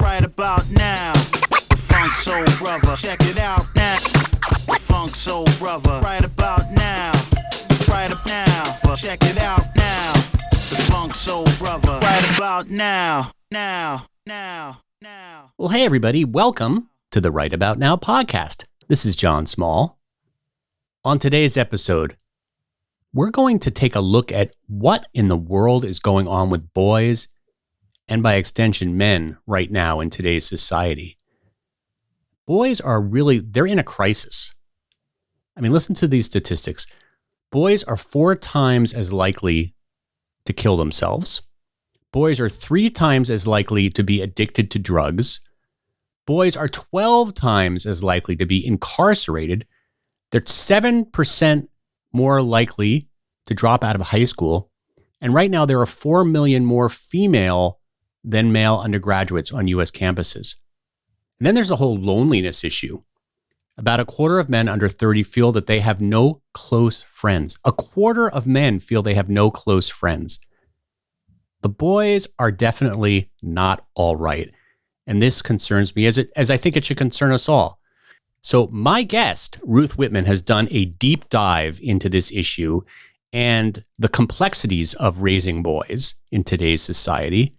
right about now. The Funk Soul Brother, check it out now. The Funk Soul Brother, right about now. Right up now, check it out now. The Funk Soul Brother, right about now. Now. Well, hey everybody, welcome to the Right About Now podcast. This is John Small. On today's episode, we're going to take a look at what in the world is going on with boys, and by extension, men right now in today's society. Boys are they're in a crisis. I mean, listen to these statistics. Boys are 4 times as likely to kill themselves. Boys are 3 times as likely to be addicted to drugs. Boys are 12 times as likely to be incarcerated. They're 7% more likely to drop out of high school. And right now, there are 4 million more female than male undergraduates on U.S. campuses. And then there's the whole loneliness issue. About a quarter of men under 30 feel that they have no close friends. A quarter of men feel they have no close friends. The boys are definitely not all right. And this concerns me as I think it should concern us all. So my guest, Ruth Whippman, has done a deep dive into this issue and the complexities of raising boys in today's society.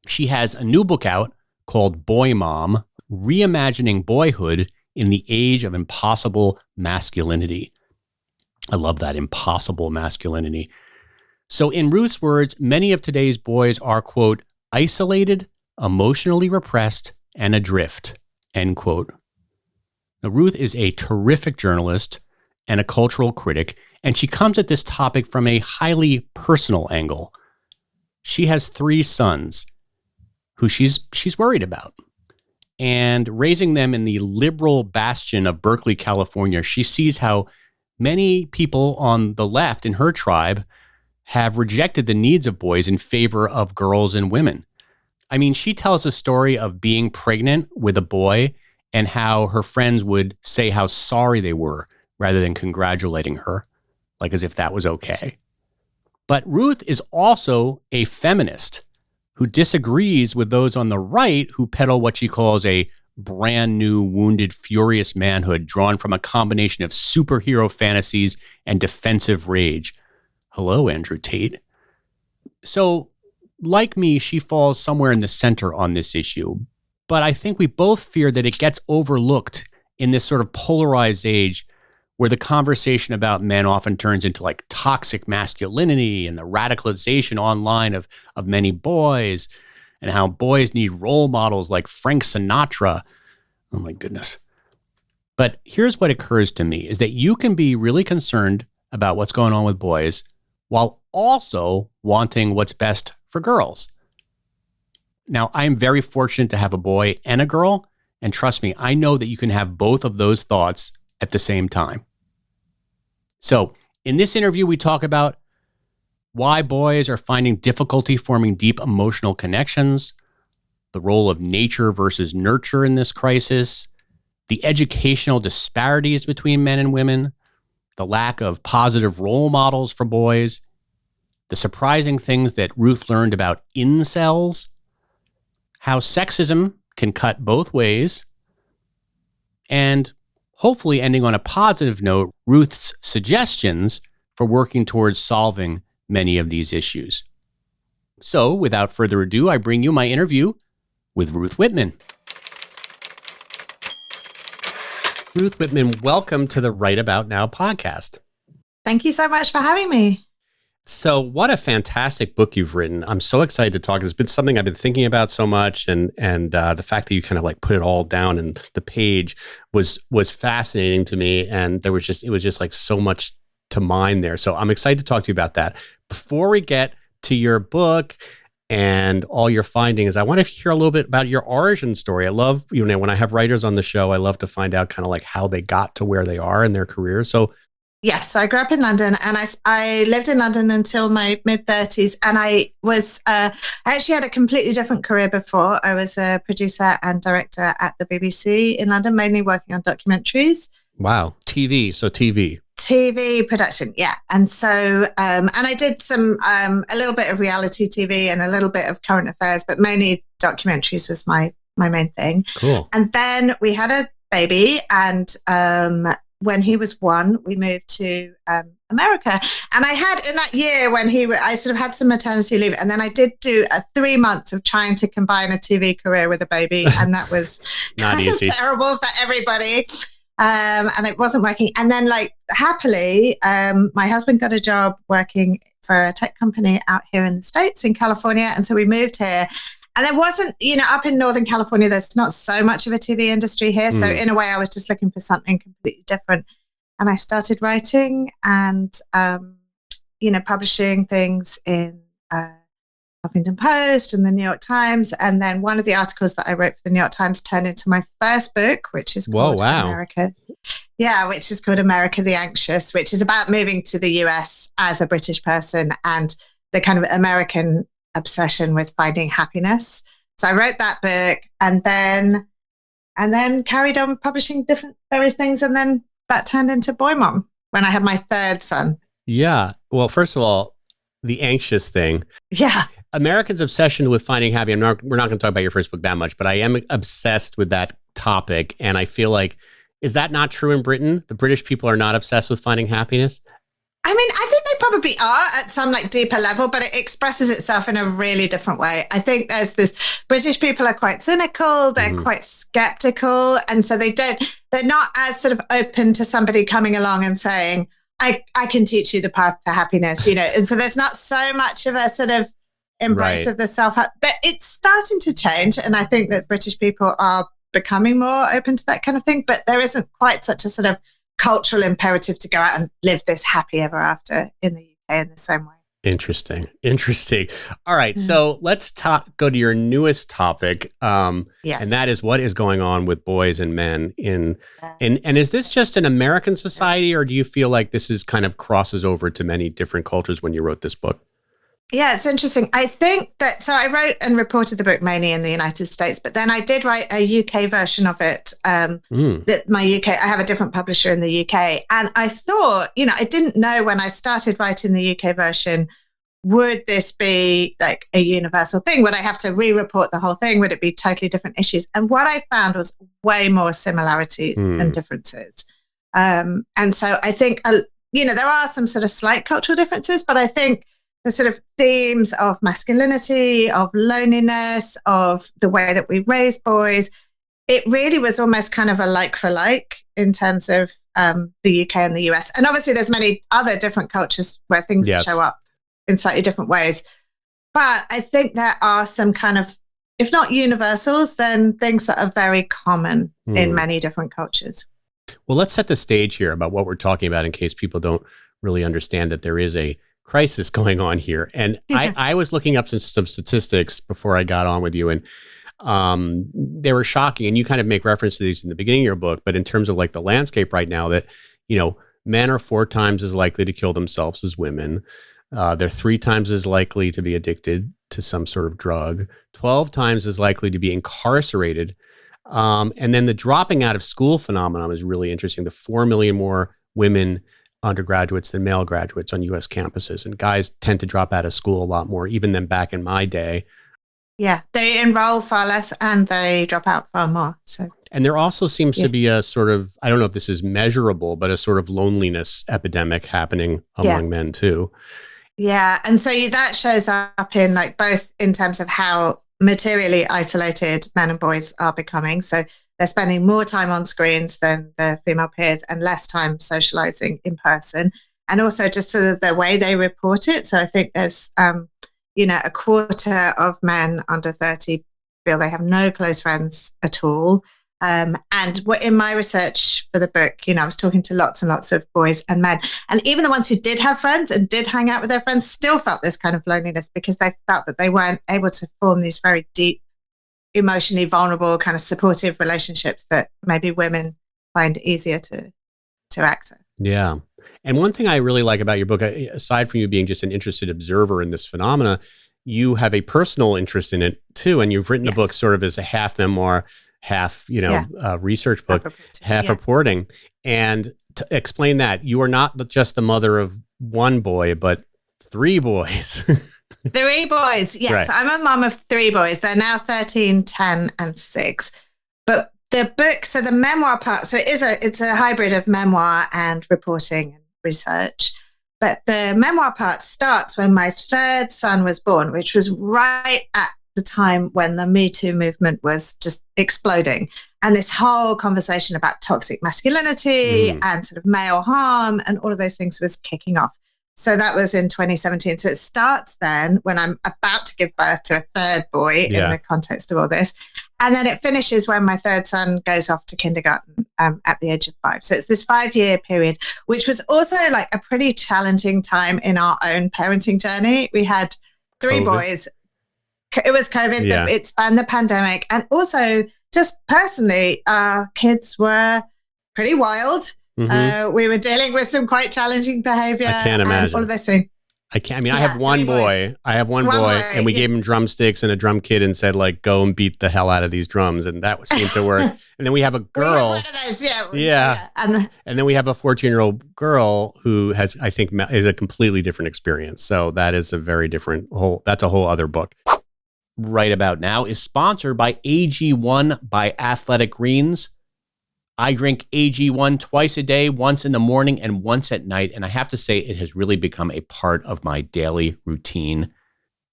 She has a new book out called BoyMom, Reimagining Boyhood in the Age of Impossible Masculinity. I love that, impossible masculinity. So in Ruth's words, many of today's boys are, quote, isolated, emotionally repressed, and adrift, end quote. Now, Ruth is a terrific journalist and a cultural critic, and she comes at this topic from a highly personal angle. She has 3 sons who she's worried about. And raising them in the liberal bastion of Berkeley, California, she sees how many people on the left in her tribe have rejected the needs of boys in favor of girls and women. I mean, she tells a story of being pregnant with a boy and how her friends would say how sorry they were rather than congratulating her, like as if that was okay. But Ruth is also a feminist who disagrees with those on the right who peddle what she calls a brand new, wounded, furious manhood drawn from a combination of superhero fantasies and defensive rage. Hello, Andrew Tate. So, like me, she falls somewhere in the center on this issue. But I think we both fear that it gets overlooked in this sort of polarized age where the conversation about men often turns into like toxic masculinity and the radicalization online of many boys and how boys need role models like Frank Sinatra. Oh my goodness. But here's what occurs to me is that you can be really concerned about what's going on with boys while also wanting what's best for girls. Now, I'm very fortunate to have a boy and a girl, and trust me, I know that you can have both of those thoughts at the same time. So, in this interview, we talk about why boys are finding difficulty forming deep emotional connections, the role of nature versus nurture in this crisis, the educational disparities between men and women, the lack of positive role models for boys, the surprising things that Ruth learned about incels, how sexism can cut both ways, and hopefully ending on a positive note, Ruth's suggestions for working towards solving many of these issues. So, without further ado, I bring you my interview with Ruth Whippman. Ruth Whippman, welcome to the Right About Now podcast. Thank you so much for having me. So what a fantastic book you've written. I'm so excited to talk. It's been something I've been thinking about so much. And the fact that you kind of like put it all down in the page was fascinating to me. And it was just like so much to mine there. So I'm excited to talk to you about that. Before we get to your book and all your findings, I want to hear a little bit about your origin story. I love, when I have writers on the show, I love to find out kind of like how they got to where they are in their career. So yes, so I grew up in London, and I lived in London until my mid-30s, and I actually had a completely different career before. I was a producer and director at the BBC in London, mainly working on documentaries. Wow. TV. TV production, yeah. And so, and I did some, a little bit of reality TV and a little bit of current affairs, but mainly documentaries was my main thing. Cool. And then we had a baby, and when he was 1, we moved to America. And I had, in that year when I sort of had some maternity leave, and then I did do 3 months of trying to combine a TV career with a baby, and that was Not kind easy. of terrible for everybody. And it wasn't working. And then, like, happily, my husband got a job working for a tech company out here in the States, in California. And so we moved here. And there wasn't, up in Northern California, there's not so much of a TV industry here. So in a way, I was just looking for something completely different. And I started writing and, publishing things in Huffington Post and the New York Times. And then one of the articles that I wrote for the New York Times turned into my first book, which is called America. Yeah, which is called America the Anxious, which is about moving to the US as a British person and the kind of American obsession with finding happiness. So I wrote that book and then carried on publishing various things. And then that turned into BoyMom when I had my 3rd son. Yeah. Well, first of all, the anxious thing. Yeah. Americans' obsession with finding happy. We're not going to talk about your first book that much, but I am obsessed with that topic. And I feel like, is that not true in Britain? The British people are not obsessed with finding happiness? I mean, I think they probably are at some like deeper level, but it expresses itself in a really different way. I think there's this, British people are quite cynical, they're quite skeptical. And so they're not as sort of open to somebody coming along and saying, I can teach you the path to happiness, And so there's not so much of a sort of embrace of the self-help. But it's starting to change. And I think that British people are becoming more open to that kind of thing. But there isn't quite such a sort of cultural imperative to go out and live this happy ever after in the UK in the same way. Interesting. All right. So let's go to your newest topic. Yes. And that is what is going on with boys and men and is this just an American society, or do you feel like this is kind of crosses over to many different cultures when you wrote this book? Yeah, it's interesting. I think that, so I wrote and reported the book mainly in the United States, but then I did write a UK version of it. I have a different publisher in the UK. And I thought, I didn't know when I started writing the UK version, would this be like a universal thing? Would I have to re-report the whole thing? Would it be totally different issues? And what I found was way more similarities than differences. And so I think, there are some sort of slight cultural differences, but I think the sort of themes of masculinity, of loneliness, of the way that we raise boys, it really was almost kind of a like for like in terms of the UK and the US. And obviously there's many other different cultures where things show up in slightly different ways. But I think there are some kind of, if not universals, then things that are very common in many different cultures. Well, let's set the stage here about what we're talking about in case people don't really understand that there is a crisis going on here. And I was looking up some statistics before I got on with you, and they were shocking. And you kind of make reference to these in the beginning of your book, but in terms of like the landscape right now, that, men are 4 times as likely to kill themselves as women. They're 3 times as likely to be addicted to some sort of drug, 12 times as likely to be incarcerated. And then the dropping out of school phenomenon is really interesting. The 4 million more women undergraduates than male graduates on U.S. campuses. And guys tend to drop out of school a lot more, even than back in my day. Yeah, they enroll far less and they drop out far more. And there also seems to be a sort of, I don't know if this is measurable, but a sort of loneliness epidemic happening among men too. Yeah, and so that shows up in like both in terms of how materially isolated men and boys are becoming. So they're spending more time on screens than their female peers and less time socializing in person. And also just sort of the way they report it. So I think there's, a quarter of men under 30 feel they have no close friends at all. And in my research for the book, I was talking to lots and lots of boys and men. And even the ones who did have friends and did hang out with their friends still felt this kind of loneliness because they felt that they weren't able to form these very deep, emotionally vulnerable, kind of supportive relationships that maybe women find easier to access. Yeah. And one thing I really like about your book, aside from you being just an interested observer in this phenomena, you have a personal interest in it too. And you've written the book sort of as a half memoir, half, research book, half reporting. And to explain that, you are not just the mother of one boy, but 3 boys. 3 boys. Yes, Right. I'm a mom of 3 boys. They're now 13, 10, and 6. But the book, so the memoir part, so it's a hybrid of memoir and reporting and research. But the memoir part starts when my 3rd son was born, which was right at the time when the Me Too movement was just exploding. And this whole conversation about toxic masculinity and sort of male harm and all of those things was kicking off. So that was in 2017. So it starts then when I'm about to give birth to a 3rd boy in the context of all this. And then it finishes when my 3rd son goes off to kindergarten at the age of 5. So it's this 5-year period, which was also like a pretty challenging time in our own parenting journey. We had 3 boys. It was COVID. Yeah. It spanned the pandemic. And also just personally, our kids were pretty wild. We were dealing with some quite challenging behavior. I can't imagine. All of those things. I have one boy. I have one boy, and we gave him drumsticks and a drum kit and said, like, go and beat the hell out of these drums. And that seemed to work. And then we have a girl. We have one of those, yeah. And then we have a 14-year-old girl who has, I think, is a completely different experience. So that is a very different that's a whole other book. Right About Now is sponsored by AG1 by Athletic Greens. I drink AG1 twice a day, once in the morning and once at night. And I have to say, it has really become a part of my daily routine.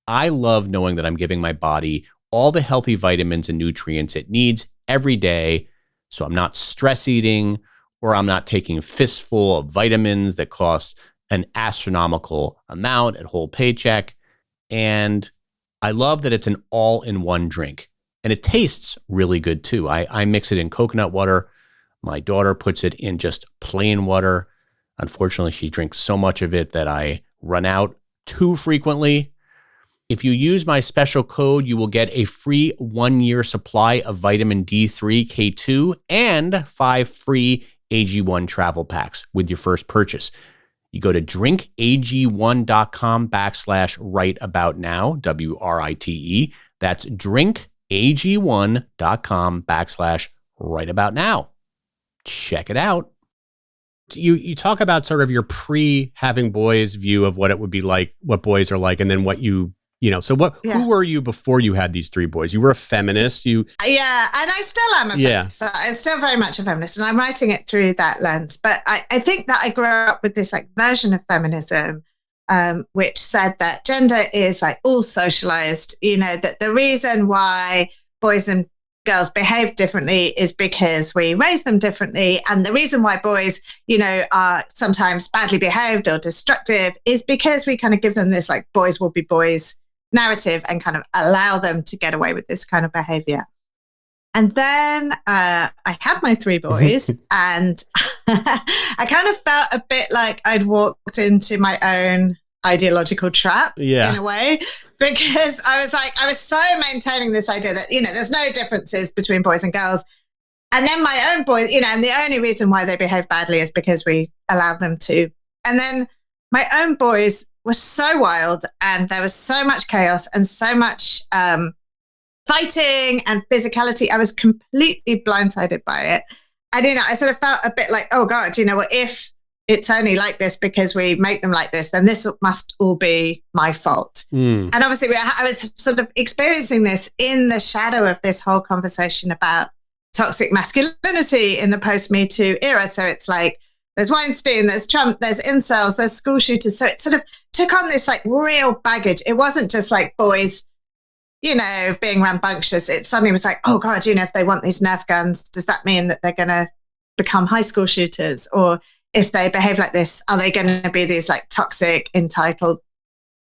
I love knowing that I'm giving my body all the healthy vitamins and nutrients it needs every day. So I'm not stress eating, or I'm not taking a fistful of vitamins that cost an astronomical amount at whole paycheck. And I love that it's an all-in-one drink. And it tastes really good too. I mix it in coconut water. My daughter puts it in just plain water. Unfortunately, she drinks so much of it that I run out too frequently. If you use my special code, you will get a free 1-year supply of vitamin D3, K2, and 5 free AG1 travel packs with your first purchase. You go to drinkag1.com/writeaboutnow, WRITE. That's drinkag1.com/writeaboutnow. Check it out. You talk about sort of your pre-having boys view of what it would be like, what boys are like, and then what who were you before you had these 3 boys? You were a feminist. Yeah, and I still am a feminist. So I'm still very much a feminist, and I'm writing it through that lens. But I think that I grew up with this like version of feminism, which said that gender is like all socialized, that the reason why boys and girls behave differently is because we raise them differently. And the reason why boys, are sometimes badly behaved or destructive is because we kind of give them this like boys will be boys narrative and kind of allow them to get away with this kind of behavior. And then I had my 3 boys and I kind of felt a bit like I'd walked into my own ideological trap in a way, because I was so maintaining this idea that, there's no differences between boys and girls. And then my own boys, and the only reason why they behave badly is because we allow them to. And then my own boys were so wild, and there was so much chaos and so much fighting and physicality. I was completely blindsided by it. And, I sort of felt a bit like, oh God, if it's only like this because we make them like this, then this must all be my fault. And obviously I was sort of experiencing this in the shadow of this whole conversation about toxic masculinity in the post-Me Too era. So it's like, there's Weinstein, there's Trump, there's incels, there's school shooters. So it sort of took on this like real baggage. It wasn't just like boys, being rambunctious. It suddenly was like, oh God, if they want these Nerf guns, does that mean that they're going to become high school shooters? Or if they behave like this, are they going to be these like toxic, entitled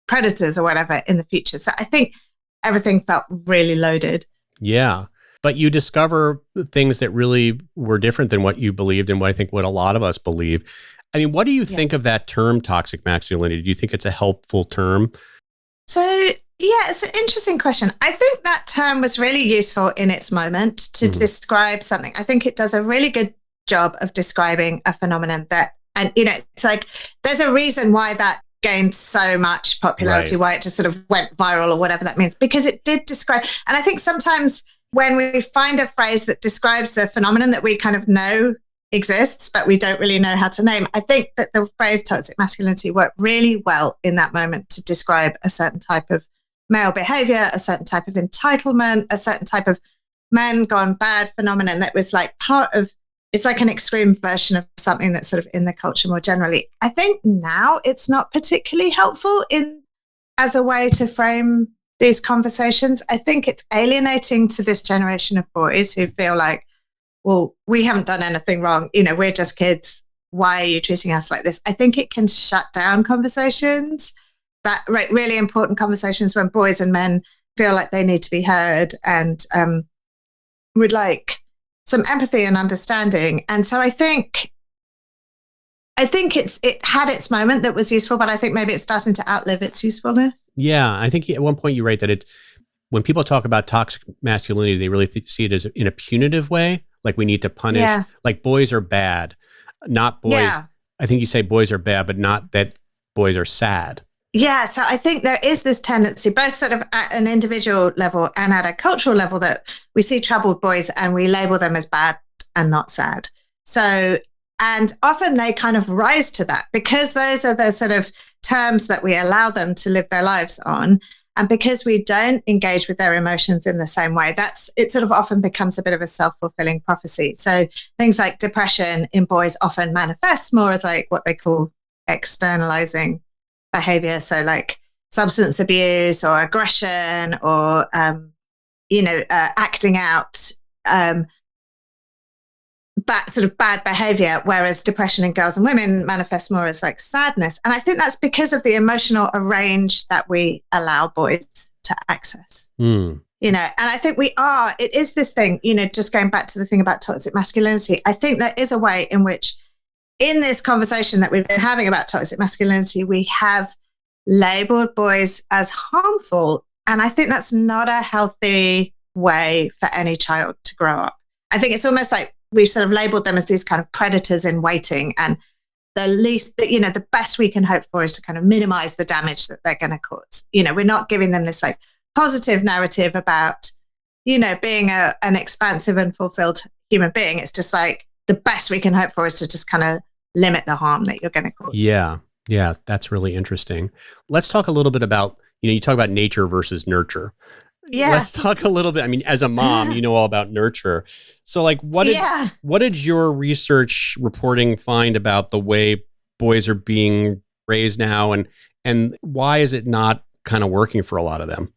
predators or whatever in the future? So I think everything felt really loaded. Yeah. But you discover things that really were different than what you believed and what a lot of us believe. I mean, what do you think of that term, toxic masculinity? Do you think it's a helpful term? So, yeah, it's an interesting question. I think that term was really useful in its moment to describe something. I think it does a really good job of describing a phenomenon it's like, there's a reason why that gained so much popularity, why it just sort of went viral or whatever that means, because it did describe. And I think sometimes when we find a phrase that describes a phenomenon that we kind of know exists, but we don't really know how to name. I think that the phrase toxic masculinity worked really well in that moment to describe a certain type of male behavior, a certain type of entitlement, a certain type of men gone bad phenomenon that was like it's like an extreme version of something that's sort of in the culture more generally. I think now it's not particularly helpful as a way to frame these conversations. I think it's alienating to this generation of boys who feel like, well, we haven't done anything wrong. We're just kids. Why are you treating us like this? I think it can shut down conversations, really important conversations when boys and men feel like they need to be heard and would like some empathy and understanding. And so I think it had its moment that was useful, but I think maybe it's starting to outlive its usefulness. Yeah, I think at one point you write that when people talk about toxic masculinity, they really see it as in a punitive way. Like we need to punish, like boys are bad, not boys. Yeah. I think you say boys are bad, but not that boys are sad. Yeah. So I think there is this tendency, both sort of at an individual level and at a cultural level, that we see troubled boys and we label them as bad and not sad. So, and often they kind of rise to that because those are the sort of terms that we allow them to live their lives on. And because we don't engage with their emotions in the same way, it sort of often becomes a bit of a self-fulfilling prophecy. So things like depression in boys often manifests more as like what they call externalizing behavior. So like substance abuse or aggression or, acting out, bad behavior, whereas depression in girls and women manifests more as like sadness. And I think that's because of the emotional range that we allow boys to access. And I think it is this thing, just going back to the thing about toxic masculinity, I think there is a way in which in this conversation that we've been having about toxic masculinity, we have labeled boys as harmful. And I think that's not a healthy way for any child to grow up. I think it's almost like we've sort of labeled them as these kind of predators in waiting, and the best we can hope for is to kind of minimize the damage that they're going to cause. We're not giving them this like positive narrative about, being an expansive and fulfilled human being. It's just like the best we can hope for is to just kind of limit the harm that you're going to cause. Yeah. Yeah. That's really interesting. Let's talk a little bit about, you talk about nature versus nurture. Yeah. Let's talk a little bit. I mean, as a mom, you know all about nurture. So like what did your research reporting find about the way boys are being raised now, and why is it not kind of working for a lot of them?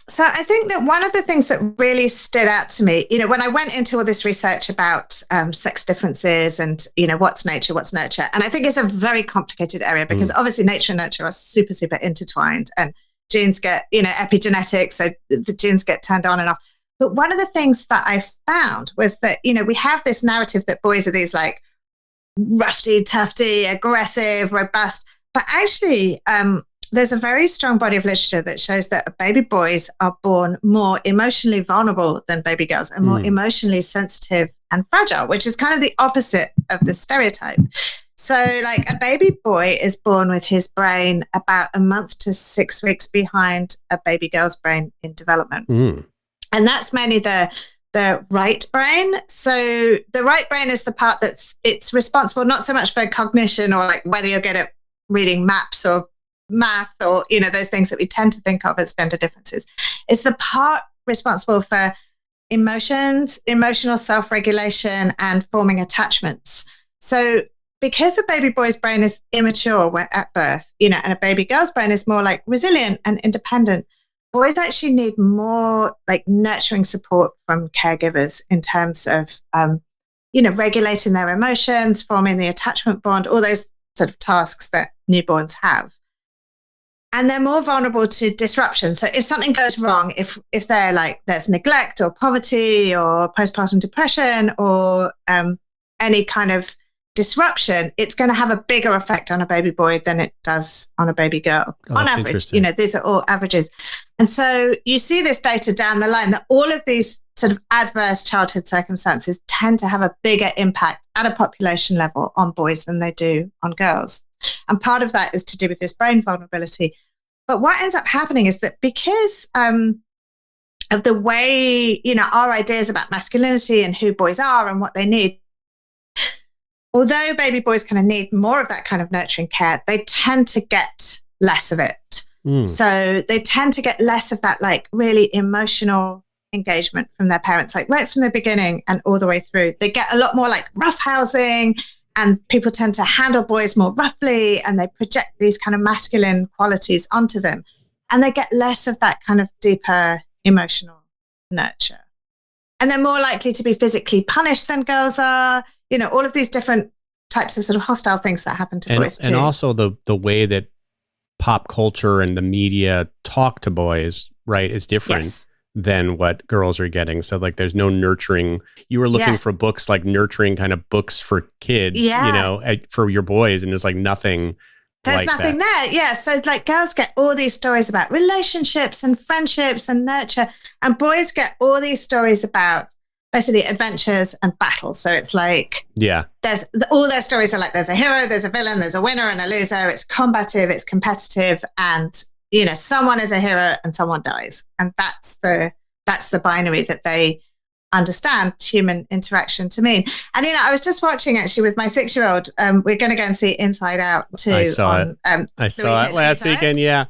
So I think that one of the things that really stood out to me, when I went into all this research about sex differences and, what's nature, what's nurture. And I think it's a very complicated area because obviously nature and nurture are super, super intertwined, and genes get, epigenetics, so the genes get turned on and off. But one of the things that I found was that, we have this narrative that boys are these like roughy, tufty, aggressive, robust. But actually, there's a very strong body of literature that shows that baby boys are born more emotionally vulnerable than baby girls and more emotionally sensitive and fragile, which is kind of the opposite of the stereotype. So like a baby boy is born with his brain about a month to 6 weeks behind a baby girl's brain in development. And that's mainly the right brain. So the right brain is the part it's responsible not so much for cognition or like whether you're good at reading maps or math or, those things that we tend to think of as gender differences. It's the part responsible for emotions, emotional self-regulation, and forming attachments. So because a baby boy's brain is immature at birth, and a baby girl's brain is more like resilient and independent, boys actually need more like nurturing support from caregivers in terms of, regulating their emotions, forming the attachment bond, all those sort of tasks that newborns have. And they're more vulnerable to disruption. So if something goes wrong, if they're like, there's neglect or poverty or postpartum depression or any kind of disruption, it's going to have a bigger effect on a baby boy than it does on a baby girl. On average, these are all averages. And so you see this data down the line that all of these sort of adverse childhood circumstances tend to have a bigger impact at a population level on boys than they do on girls. And part of that is to do with this brain vulnerability. But what ends up happening is that because of the way, our ideas about masculinity and who boys are and what they need although baby boys kind of need more of that kind of nurturing care, they tend to get less of it. So they tend to get less of that like really emotional engagement from their parents, like right from the beginning and all the way through. They get a lot more like roughhousing, and people tend to handle boys more roughly, and they project these kind of masculine qualities onto them. And they get less of that kind of deeper emotional nurture. And they're more likely to be physically punished than girls are. You know, all of these different types of sort of hostile things that happen to boys too. And also the way that pop culture and the media talk to boys, right, is different than what girls are getting. So like there's no nurturing. You were looking for books like nurturing kind of books for kids, you know, for your boys, and there's like nothing. There's like nothing there. Yeah. So like girls get all these stories about relationships and friendships and nurture, and boys get all these stories about basically adventures and battles. So it's like, there's all their stories are like, there's a hero, there's a villain, there's a winner and a loser. It's combative, it's competitive, and you know, someone is a hero and someone dies. And that's the binary that they understand human interaction to mean. And, you know, I was just watching actually with my 6-year-old, we're going to go and see Inside Out too. I saw it last weekend. Yeah.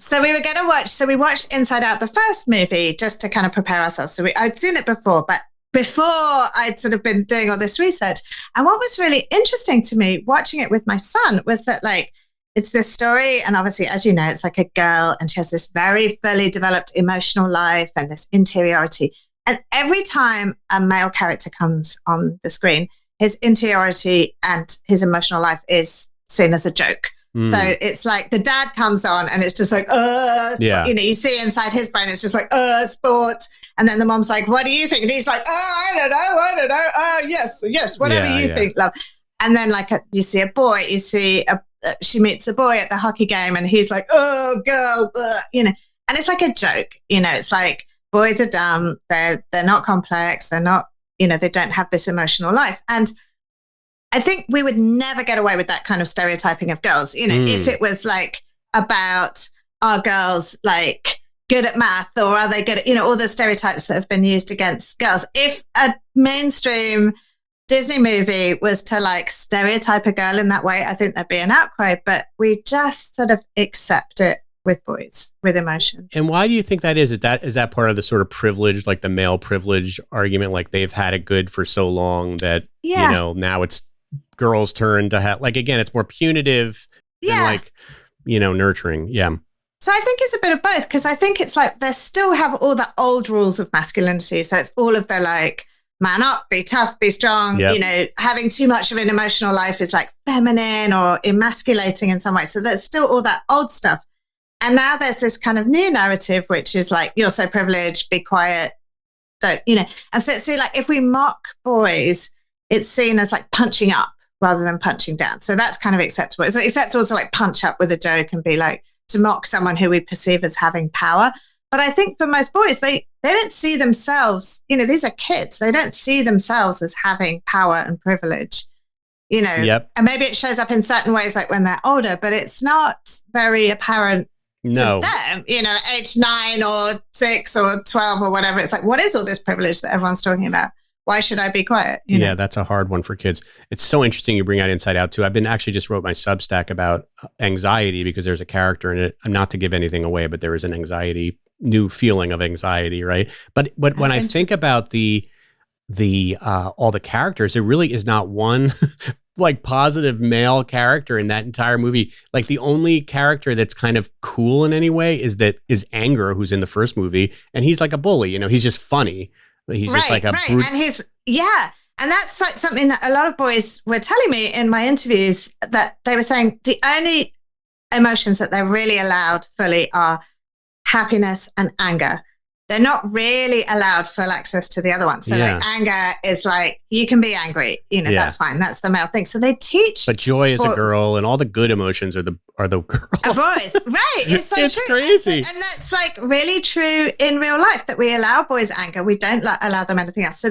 So we watched Inside Out, the first movie, just to kind of prepare ourselves. So I'd seen it before, but before I'd sort of been doing all this research. And what was really interesting to me watching it with my son was that like, it's this story, and obviously, as you know, it's like a girl, and she has this very fully developed emotional life and this interiority. And every time a male character comes on the screen, his interiority and his emotional life is seen as a joke. So it's like the dad comes on and it's just like, you know, you see inside his brain, it's just like, sports. And then the mom's like, what do you think? And he's like, I don't know. Yes, whatever you think, love. And then like you see a boy, she meets a boy at the hockey game and he's like, oh, girl, you know, and it's like a joke, you know, it's like boys are dumb. They're not complex. They're not, you know, they don't have this emotional life. And I think we would never get away with that kind of stereotyping of girls, you know, if it was like about are girls like good at math, or are they good at, you know, all the stereotypes that have been used against girls. If a mainstream Disney movie was to like stereotype a girl in that way, I think there'd be an outcry, but we just sort of accept it with boys, with emotion. And why do you think that is? Is that part of the sort of privilege, like the male privilege argument, like they've had it good for so long that, you know, now it's girls' turn to have, like, again, it's more punitive than like, you know, nurturing. Yeah. So I think it's a bit of both, because I think it's like they still have all the old rules of masculinity. So it's all of the like, man up, be tough, be strong. You know, having too much of an emotional life is like feminine or emasculating in some way. So there's still all that old stuff. And now there's this kind of new narrative, which is like, you're so privileged, be quiet. Don't, you know, and so see, like if we mock boys, it's seen as like punching up rather than punching down. So that's kind of acceptable. It's acceptable to like punch up with a joke and be like, to mock someone who we perceive as having power. But I think for most boys, they don't see themselves, you know, these are kids. They don't see themselves as having power and privilege, you know. And maybe it shows up in certain ways, like when they're older, but it's not very apparent to them, you know, age 9 or 6 or 12 or whatever. It's like, what is all this privilege that everyone's talking about? Why should I be quiet? You know? That's a hard one for kids. It's so interesting you bring out Inside Out too. I've been actually just wrote my Substack about anxiety because there's a character in it. Not to give anything away, but there is an anxiety, new feeling of anxiety, right? But when I think about the all the characters, there really is not one like positive male character in that entire movie. Like the only character that's kind of cool in any way is Anger, who's in the first movie, and he's like a bully. You know, he's just funny. He's just like a brute. And and that's like something that a lot of boys were telling me in my interviews, that they were saying the only emotions that they're really allowed fully are happiness and anger. They're not really allowed full access to the other ones. So like anger is like, you can be angry, you know, that's fine. That's the male thing. So they teach. But joy is a girl, and all the good emotions are the girls. Boys, right. It's so it's true. Crazy. And that's like really true in real life, that we allow boys anger. We don't allow them anything else. So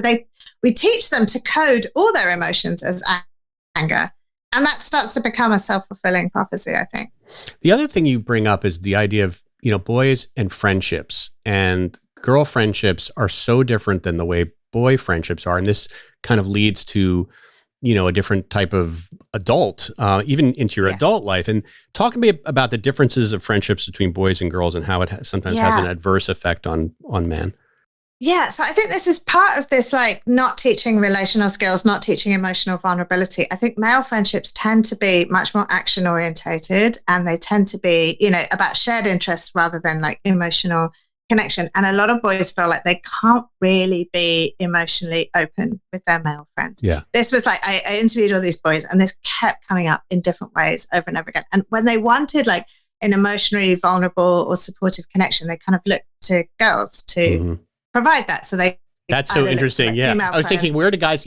we teach them to code all their emotions as anger. And that starts to become a self-fulfilling prophecy, I think. The other thing you bring up is the idea of, you know, boys and friendships, and girl friendships are so different than the way boy friendships are. And this kind of leads to a different type of adult, even into your adult life. And talk to me about the differences of friendships between boys and girls and how it sometimes has an adverse effect on men. Yeah, so I think this is part of this, like, not teaching relational skills, not teaching emotional vulnerability. I think male friendships tend to be much more action orientated, and they tend to be, about shared interests rather than like emotional connection. And a lot of boys feel like they can't really be emotionally open with their male friends. Yeah. This was like, I interviewed all these boys, and this kept coming up in different ways over and over again. And when they wanted like an emotionally vulnerable or supportive connection, they kind of looked to girls to provide that. So that's so interesting. Yeah. I was thinking, where do guys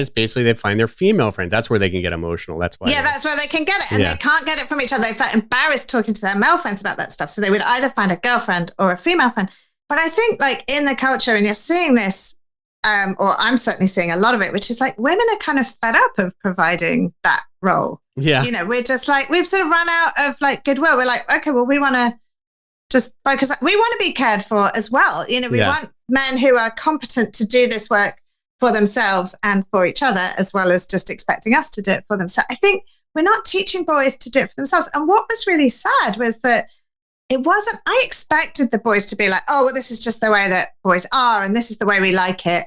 basically, they find their female friends. That's where they can get emotional. That's why. Yeah, that's where they can get it. And they can't get it from each other. They felt embarrassed talking to their male friends about that stuff. So they would either find a girlfriend or a female friend. But I think like in the culture, and you're seeing this, or I'm certainly seeing a lot of it, which is like women are kind of fed up of providing that role. Yeah. We're just like, we've sort of run out of like goodwill. We're like, okay, well, we want to just focus. We want to be cared for as well. We want men who are competent to do this work for themselves and for each other, as well as just expecting us to do it for them. So I think we're not teaching boys to do it for themselves. And what was really sad was that I expected the boys to be like, oh, well, this is just the way that boys are, and this is the way we like it.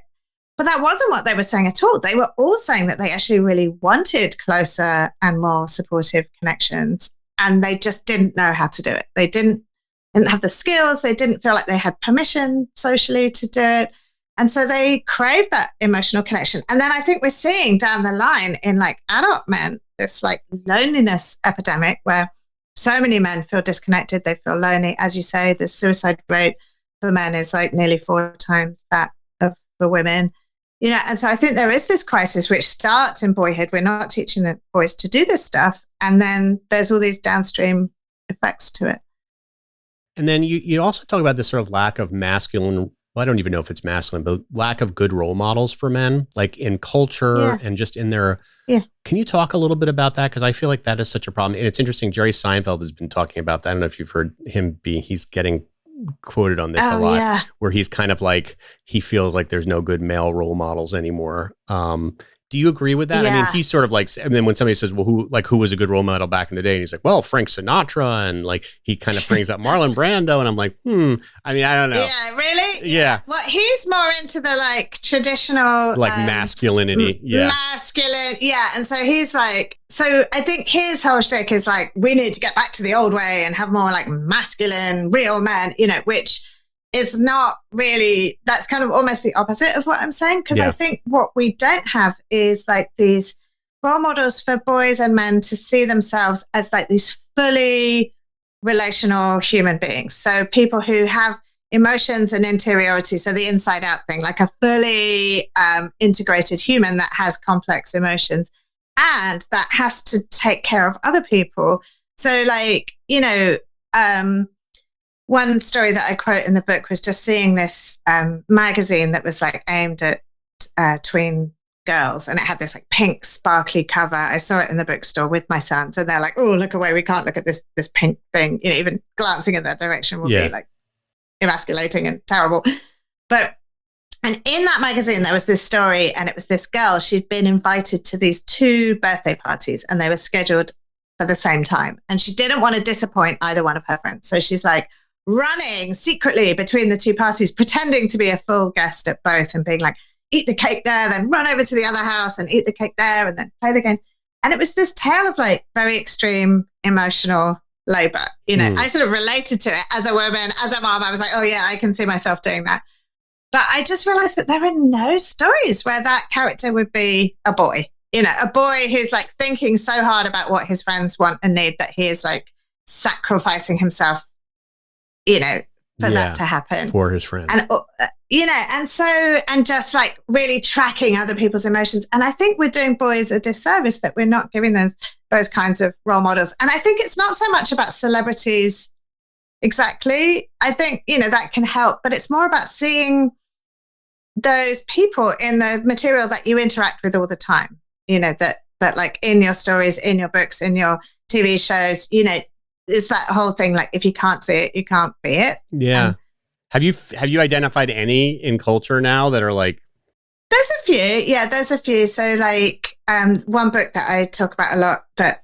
But that wasn't what they were saying at all. They were all saying that they actually really wanted closer and more supportive connections, and they just didn't know how to do it. They didn't have the skills. They didn't feel like they had permission socially to do it. And so they craved that emotional connection. And then I think we're seeing down the line in like adult men, this like loneliness epidemic where so many men feel disconnected. They feel lonely. As you say, the suicide rate for men is like nearly 4 times that of for women. And so I think there is this crisis which starts in boyhood. We're not teaching the boys to do this stuff. And then there's all these downstream effects to it. And then you also talk about this sort of lack of masculine, well, I don't even know if it's masculine, but lack of good role models for men, like in culture and just in their, Can you talk a little bit about that? Because I feel like that is such a problem. And it's interesting, Jerry Seinfeld has been talking about that. I don't know if you've heard him he's getting quoted on this a lot, where he's kind of like, he feels like there's no good male role models anymore. Do you agree with that? Yeah. I mean, he's sort of like, and then when somebody says, well, who was a good role model back in the day? And he's like, well, Frank Sinatra. And like, he kind of brings up Marlon Brando. And I'm like, I mean, I don't know. Yeah, really? Yeah. Well, he's more into the like traditional. Like masculinity. Yeah. Masculine. Yeah. And so he's like, so I think his whole shtick is like, we need to get back to the old way and have more like masculine, real men, which is not really, that's kind of almost the opposite of what I'm saying. Because I think what we don't have is like these role models for boys and men to see themselves as like these fully relational human beings. So people who have emotions and interiority, so the inside out thing, like a fully integrated human that has complex emotions and that has to take care of other people. So like, one story that I quote in the book was just seeing this magazine that was like aimed at tween girls, and it had this like pink sparkly cover. I saw it in the bookstore with my sons, and they're like, "Oh, look away! We can't look at this pink thing." Even glancing in that direction will be like emasculating and terrible. And in that magazine, there was this story, and it was this girl. She'd been invited to these 2 birthday parties, and they were scheduled for the same time, and she didn't want to disappoint either one of her friends. So she's like running secretly between the 2 parties, pretending to be a full guest at both and being like, eat the cake there, then run over to the other house and eat the cake there and then play the game. And it was this tale of like very extreme emotional labor. I sort of related to it as a woman, as a mom. I was like, oh yeah, I can see myself doing that. But I just realized that there are no stories where that character would be a boy, a boy who's like thinking so hard about what his friends want and need that he is like sacrificing himself for that to happen for his friends. And, and just like really tracking other people's emotions. And I think we're doing boys a disservice that we're not giving those kinds of role models. And I think it's not so much about celebrities exactly. I think, that can help, but it's more about seeing those people in the material that you interact with all the time, that like in your stories, in your books, in your TV shows, it's that whole thing, like if you can't see it, you can't be it. Yeah. Have you identified any in culture now that are like There's a few. Yeah, there's a few. So like one book that I talk about a lot that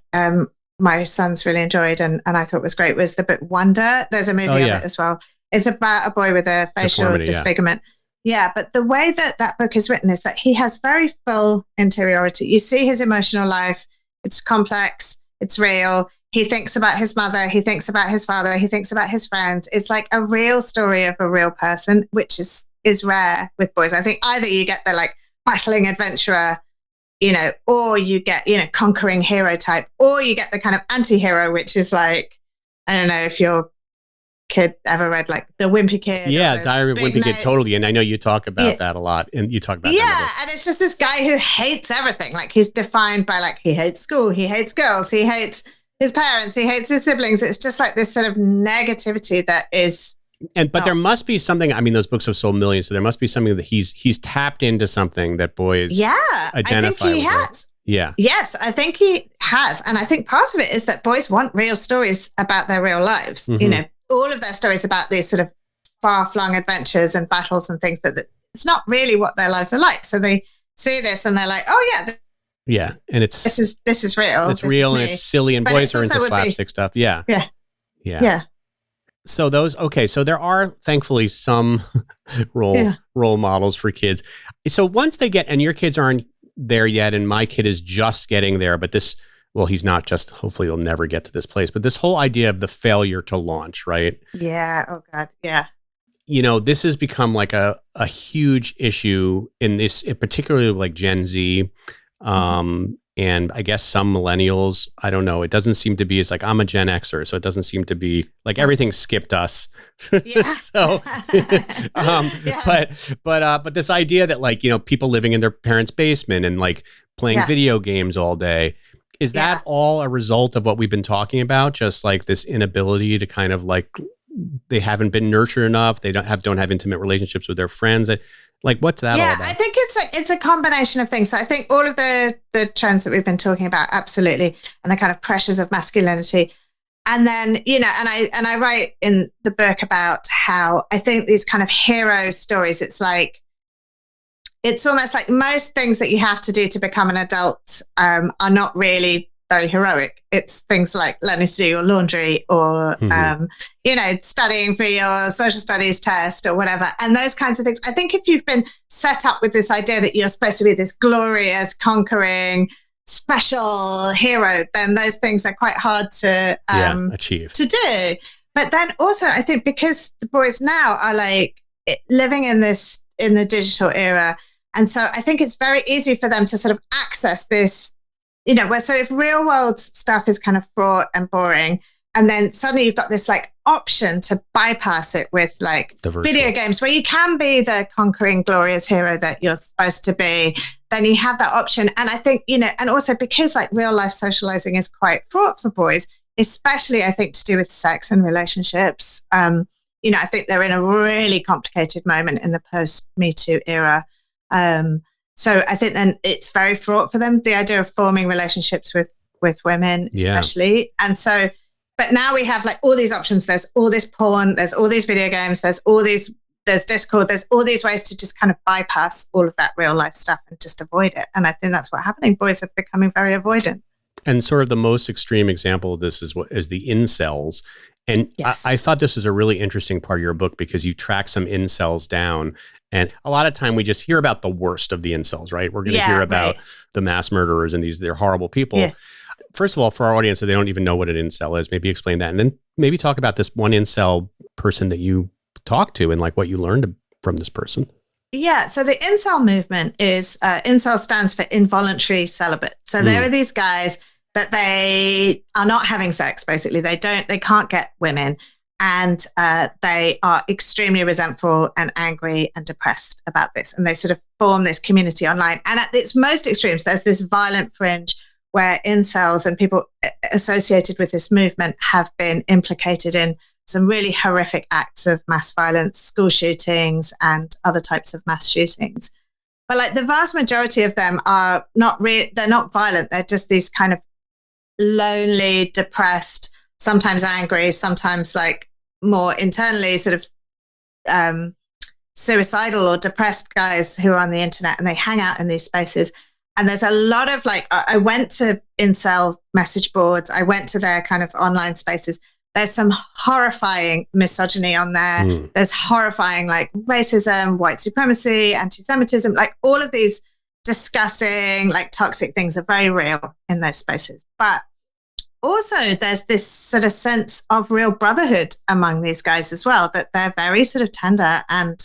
my sons really enjoyed and I thought was great was the book Wonder. There's a movie of it as well. It's about a boy with a facial disfigurement. Yeah, but the way that that book is written is that he has very full interiority. You see his emotional life. It's complex. It's real. He thinks about his mother. He thinks about his father. He thinks about his friends. It's like a real story of a real person, which is rare with boys. I think either you get the like battling adventurer, or you get, conquering hero type, or you get the kind of anti-hero, which is like, I don't know if your kid ever read like The Wimpy Kid. Yeah, Diary of Wimpy Kid, totally. And I know you talk about that a lot. And you talk about that. And it's just this guy who hates everything. Like he's defined by like, he hates school, he hates girls, he hates his parents, he hates his siblings. It's just like this sort of negativity that is. But there must be something. I mean, those books have sold millions, so there must be something that he's tapped into something that boys identify I think he has. Right? Yeah. Yes, I think he has, and I think part of it is that boys want real stories about their real lives. Mm-hmm. All of their stories about these sort of far-flung adventures and battles and things that it's not really what their lives are like. So they see this and they're like, "Oh yeah, yeah," and it's this is real. It's real and it's silly, and boys are into slapstick stuff. Yeah. So so there are thankfully some role models for kids. So once they get, and your kids aren't there yet, and my kid is just getting there, but he's not just, hopefully he'll never get to this place, but this whole idea of the failure to launch, right? Yeah. Oh God. Yeah. This has become like a huge issue in this, particularly like Gen Z. And I guess some millennials, I don't know. It doesn't seem to be, it's like, I'm a Gen Xer, so it doesn't seem to be like everything skipped us. Yeah. So, but this idea that like, people living in their parents' basement and like playing video games all day, is that all a result of what we've been talking about? Just like this inability to kind of like, they haven't been nurtured enough. They don't have intimate relationships with their friends. Like, what's that all about? I think it's a combination of things. So I think all of the trends that we've been talking about, absolutely, and the kind of pressures of masculinity. And then, and I write in the book about how I think these kind of hero stories, it's almost like most things that you have to do to become an adult are not really very heroic. It's things like learning to do your laundry or, studying for your social studies test or whatever. And those kinds of things. I think if you've been set up with this idea that you're supposed to be this glorious, conquering, special hero, then those things are quite hard to achieve, to do. But then also, I think because the boys now are like living in the digital era. And so I think it's very easy for them to sort of access this, so if real world stuff is kind of fraught and boring, and then suddenly you've got this like option to bypass it with like video games where you can be the conquering glorious hero that you're supposed to be, then you have that option. And I think, and also because like real life socializing is quite fraught for boys, especially I think to do with sex and relationships. I think they're in a really complicated moment in the post Me Too era. So I think then it's very fraught for them, the idea of forming relationships with women, especially. And so, but now we have like all these options. There's all this porn, there's all these video games, there's Discord, there's all these ways to just kind of bypass all of that real life stuff and just avoid it. And I think that's what's happening. Boys are becoming very avoidant. And sort of the most extreme example of this is the incels. And I thought this was a really interesting part of your book because you track some incels down. And a lot of time we just hear about the worst of the incels, right? We're going to hear about the mass murderers and they're horrible people. Yeah. First of all, for our audience, so they don't even know what an incel is, maybe explain that. And then maybe talk about this one incel person that you talked to and like what you learned from this person. Yeah. So the incel movement is, incel stands for involuntary celibate. So there are these guys that they are not having sex, basically. They can't get women. And they are extremely resentful and angry and depressed about this. And they sort of form this community online. And at its most extremes, there's this violent fringe where incels and people associated with this movement have been implicated in some really horrific acts of mass violence, school shootings, and other types of mass shootings. But like the vast majority of them are they're not violent. They're just these kind of lonely, depressed, sometimes angry, sometimes like more internally sort of suicidal or depressed guys who are on the internet, and they hang out in these spaces. And there's a lot of like, I went to incel message boards. I went to their kind of online spaces. There's some horrifying misogyny on there. There's horrifying like racism, white supremacy, anti-Semitism, like all of these disgusting, like toxic things are very real in those spaces. But also there's this sort of sense of real brotherhood among these guys as well, that they're very sort of tender and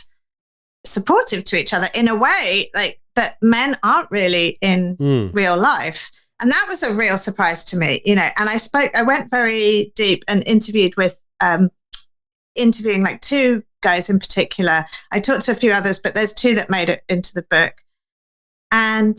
supportive to each other in a way like that men aren't really in real life. And that was a real surprise to me, you know. And I went very deep and interviewing like two guys in particular. I talked to a few others, but there's two that made it into the book. And,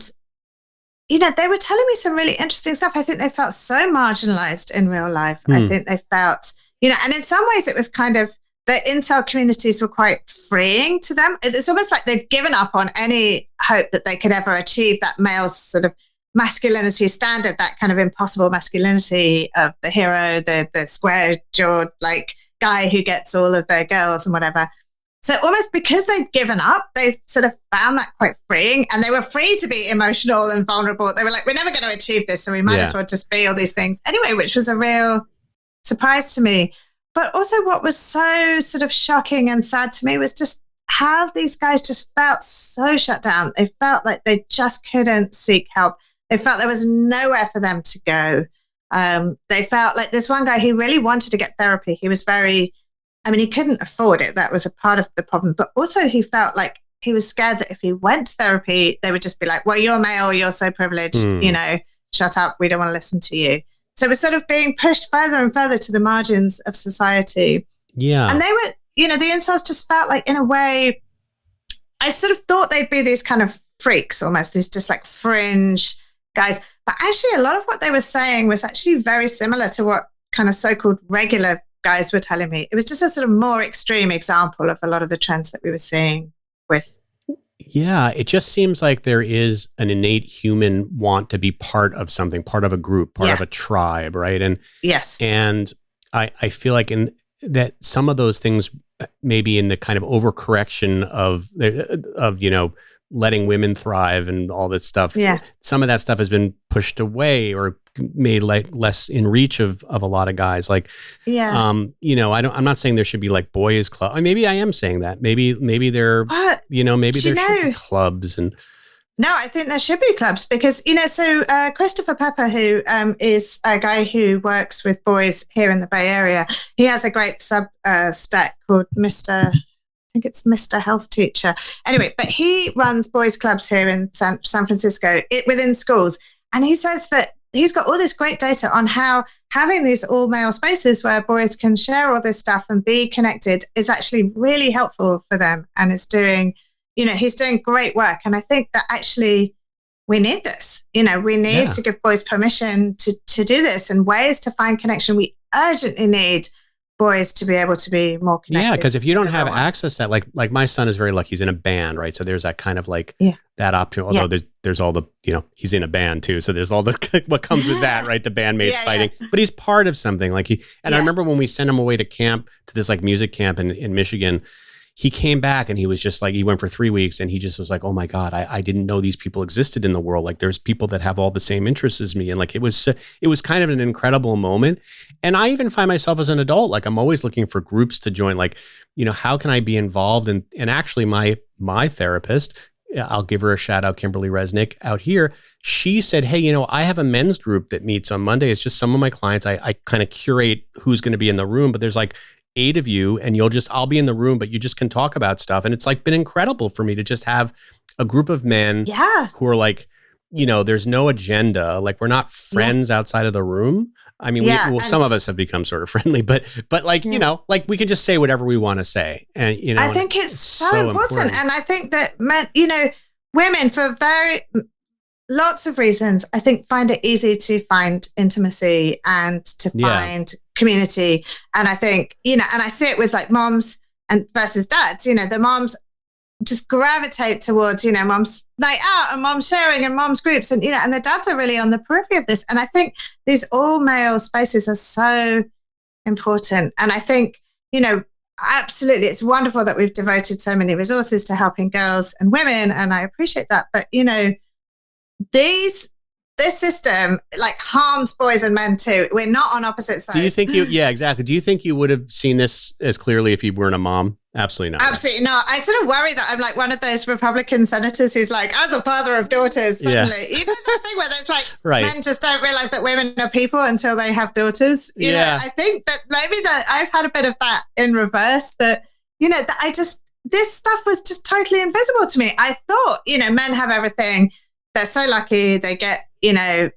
you know, they were telling me some really interesting stuff. I think they felt so marginalized in real life. I think they felt, you know, and in some ways it was kind of, the incel communities were quite freeing to them. It's almost like they'd given up on any hope that they could ever achieve that male sort of masculinity standard, that kind of impossible masculinity of the hero, the square-jawed like guy who gets all of their girls and whatever. So almost because they'd given up, they've sort of found that quite freeing, and they were free to be emotional and vulnerable. They were like, we're never going to achieve this, so we might as well just be all these things anyway, which was a real surprise to me. But also what was so sort of shocking and sad to me was just how these guys just felt so shut down. They felt like they just couldn't seek help. They felt there was nowhere for them to go. They felt like this one guy, he really wanted to get therapy. He was he couldn't afford it. That was a part of the problem. But also he felt like he was scared that if he went to therapy, they would just be like, well, you're male, you're so privileged, you know, shut up, we don't want to listen to you. So we're sort of being pushed further and further to the margins of society. Yeah. And they were, you know, the incels just felt like, in a way, I sort of thought they'd be these kind of freaks almost, these just like fringe guys. But actually a lot of what they were saying was actually very similar to what kind of so-called regular guys were telling me. It was just a sort of more extreme example of a lot of the trends that we were seeing with. Yeah, it just seems like there is an innate human want to be part of something, part of a group, part of a tribe, right? And yes, and I feel like in that some of those things, maybe in the kind of overcorrection of you know, letting women thrive and all that stuff. Yeah, some of that stuff has been pushed away or made like less in reach of a lot of guys. Like, you know, I'm not saying there should be like boys club. I mean, maybe I am saying that. Maybe there, you know, maybe there should be clubs and. No, I think there should be clubs because, you know, so Christopher Pepper, who is a guy who works with boys here in the Bay Area, he has a great stack called I think it's Mr. Health Teacher. Anyway, but he runs boys clubs here in San Francisco within schools. And he says that he's got all this great data on how having these all male spaces where boys can share all this stuff and be connected is actually really helpful for them, and is doing, you know, he's doing great work. And I think that actually we need this. You know, we need to give boys permission to do this and ways to find connection. We urgently need boys to be able to be more connected. Yeah, because if you don't have access to that, like my son is very lucky. He's in a band, right? So there's that kind of like that option. Although there's all the, you know, he's in a band too. So there's all the what comes with that, right? The bandmates fighting. But he's part of something. Like I remember when we sent him away to camp, to this like music camp in Michigan, he came back and he was just like, he went for 3 weeks and he just was like, oh my God, I didn't know these people existed in the world. Like there's people that have all the same interests as me. And like, it was kind of an incredible moment. And I even find myself as an adult, like I'm always looking for groups to join. Like, you know, how can I be involved? And actually my therapist, I'll give her a shout out, Kimberly Resnick out here. She said, hey, you know, I have a men's group that meets on Monday. It's just some of my clients. I kind of curate who's going to be in the room, but there's like 8 of you and I'll be in the room, but you just can talk about stuff. And it's like been incredible for me to just have a group of men who are like, you know, there's no agenda. Like we're not friends outside of the room. I mean, some of us have become sort of friendly, but like, you know, like we can just say whatever we want to say. And, you know, I think it's so important. And I think that men, you know, women for lots of reasons, I think find it easy to find intimacy and to find community. And I think, you know, and I see it with like moms and versus dads, you know, the moms just gravitate towards, you know, mom's night out and mom's sharing and mom's groups, and, you know, and the dads are really on the periphery of this. And I think these all male spaces are so important. And I think, you know, absolutely. It's wonderful that we've devoted so many resources to helping girls and women, and I appreciate that. But, this system like harms boys and men too. We're not on opposite sides. Do you think yeah, exactly. Do you think you would have seen this as clearly if you weren't a mom? Absolutely not. Absolutely not. I sort of worry that I'm like one of those Republican senators who's like, as a father of daughters, suddenly, you know that thing where it's like men just don't realize that women are people until they have daughters. You know, I think that maybe that I've had a bit of that in reverse, that, that this stuff was just totally invisible to me. I thought, men have everything. They're so lucky. They get,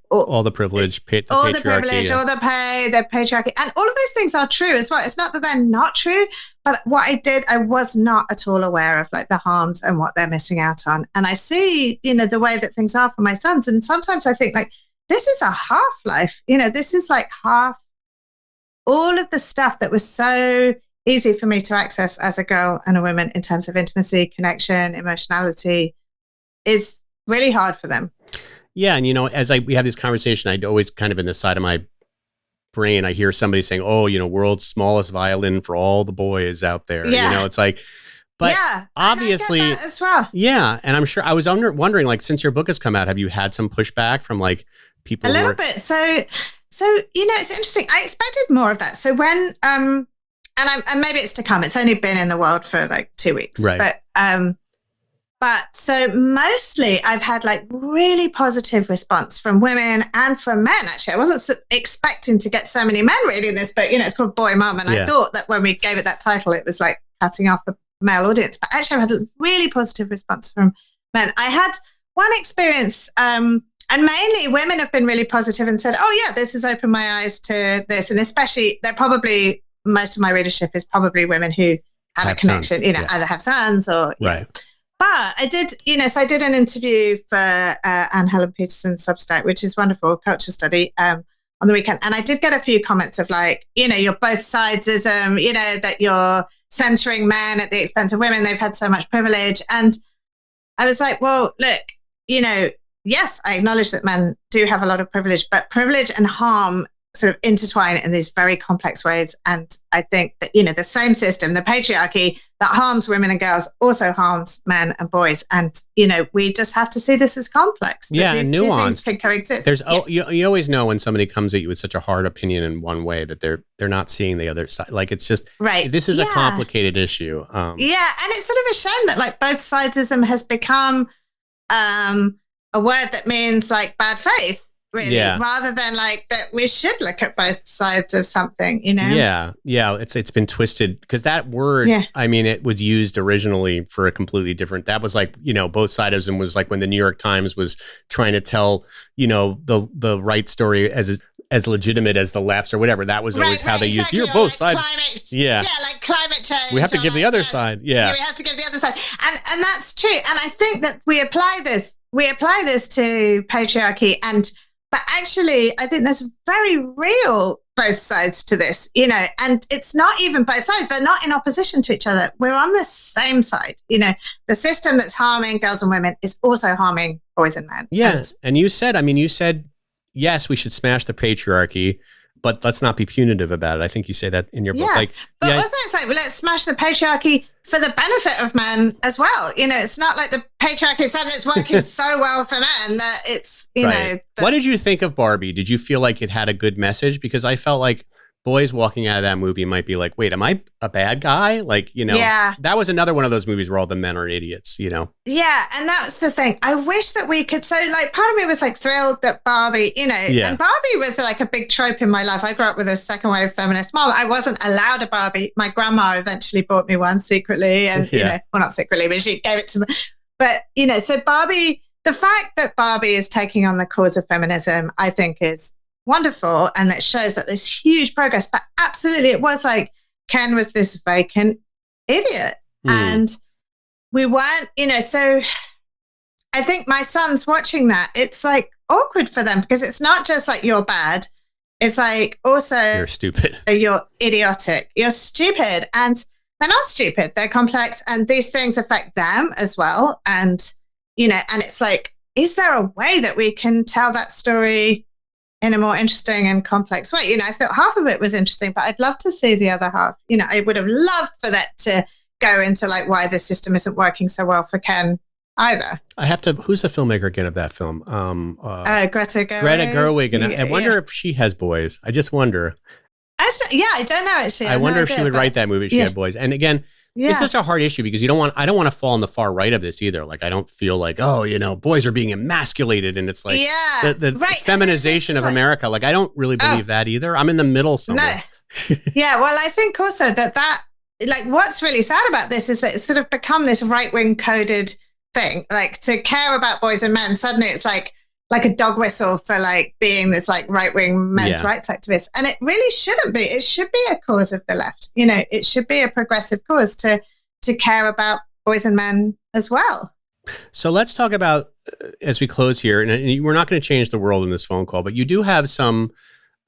all the privilege, all the privilege, all the pay, the patriarchy. And all of those things are true as well. It's not that they're not true, but what I was not at all aware of like the harms and what they're missing out on. And I see, the way that things are for my sons. And sometimes I think like, this is a half-life. This is like half all of the stuff that was so easy for me to access as a girl and a woman in terms of intimacy, connection, emotionality is really hard for them. Yeah. And, as we have this conversation, I'd always kind of in the side of my brain, I hear somebody saying, oh, world's smallest violin for all the boys out there. Yeah. It's like, but obviously I get that as well. Yeah. And I'm sure I was wondering, like, since your book has come out, have you had some pushback from like people? A little bit. So, it's interesting. I expected more of that. So when, and maybe it's to come, it's only been in the world for like 2 weeks, right. But so mostly I've had like really positive response from women and from men, actually. I wasn't expecting to get so many men reading this, but, it's called BoyMom. And I thought that when we gave it that title, it was like cutting off a male audience. But actually I've had a really positive response from men. I had one experience, and mainly women have been really positive and said, oh yeah, this has opened my eyes to this. And especially most of my readership is probably women who have a connection, either have sons or, right. But I did, so I did an interview for Anne Helen Peterson's Substack, which is wonderful, culture study, on the weekend. And I did get a few comments of like, you're both sidesism, that you're centering men at the expense of women. They've had so much privilege. And I was like, well, look, yes, I acknowledge that men do have a lot of privilege, but privilege and harm sort of intertwine in these very complex ways. And I think that, the same system, the patriarchy that harms women and girls also harms men and boys. And, we just have to see this as complex. Yeah, and nuanced. Two things can coexist. You always know when somebody comes at you with such a hard opinion in one way that they're not seeing the other side. Like, it's just, this is a complicated issue. And it's sort of a shame that like both sidesism has become a word that means like bad faith. Really, rather than like that, we should look at both sides of something, Yeah, it's been twisted because that word, I mean, it was used originally for a completely different. That was like, both sidism was like when the New York Times was trying to tell, the right story as legitimate as the left's or whatever. That was always how they used. You're both sides. Like climate change. We have to give the other side. Yeah, we have to give the other side, and that's true. And I think that we apply this to patriarchy But actually, I think there's very real both sides to this, and it's not even both sides. They're not in opposition to each other. We're on the same side. The system that's harming girls and women is also harming boys and men. Yeah. And you said, yes, we should smash the patriarchy, but let's not be punitive about it. I think you say that in your book. But also it's like, let's smash the patriarchy for the benefit of men as well. It's not like the patriarchy is something that's working so well for men that it's, What did you think of Barbie? Did you feel like it had a good message? Because I felt like boys walking out of that movie might be like, wait, am I a bad guy? Like, that was another one of those movies where all the men are idiots, Yeah. And that's the thing. I wish that we could. So like part of me was like thrilled that Barbie, and Barbie was like a big trope in my life. I grew up with a second wave feminist mom. I wasn't allowed a Barbie. My grandma eventually bought me one secretly and, well, not secretly, but she gave it to me. But, so Barbie, the fact that Barbie is taking on the cause of feminism, I think is wonderful, and that shows that there's huge progress. But absolutely, it was like Ken was this vacant idiot, and we weren't, so I think my son's watching that. It's like awkward for them because it's not just like you're bad. It's like also you're stupid, you're idiotic, you're stupid, and they're not stupid. They're complex, and these things affect them as well. And and it's like, is there a way that we can tell that story in a more interesting and complex way. I thought half of it was interesting, but I'd love to see the other half. I would have loved for that to go into like why the system isn't working so well for Ken either. I have to, who's the filmmaker again of that film? Greta Gerwig. Greta Gerwig. And I wonder if she has boys. I just wonder. I don't know actually. I wonder if she would write that movie if she had boys. And again, this is a hard issue because I don't want to fall on the far right of this either. Like, I don't feel like, boys are being emasculated and it's like the feminization of America. Like, I don't really believe that either. I'm in the middle somewhere. No. Well, I think also that like what's really sad about this is that it's sort of become this right-wing coded thing. Like, to care about boys and men, suddenly it's like a dog whistle for like being this like right-wing men's rights activist. And it really shouldn't be. It should be a cause of the left. It should be a progressive cause to care about boys and men as well. So let's talk about, as we close here, and we're not going to change the world in this phone call, but you do have some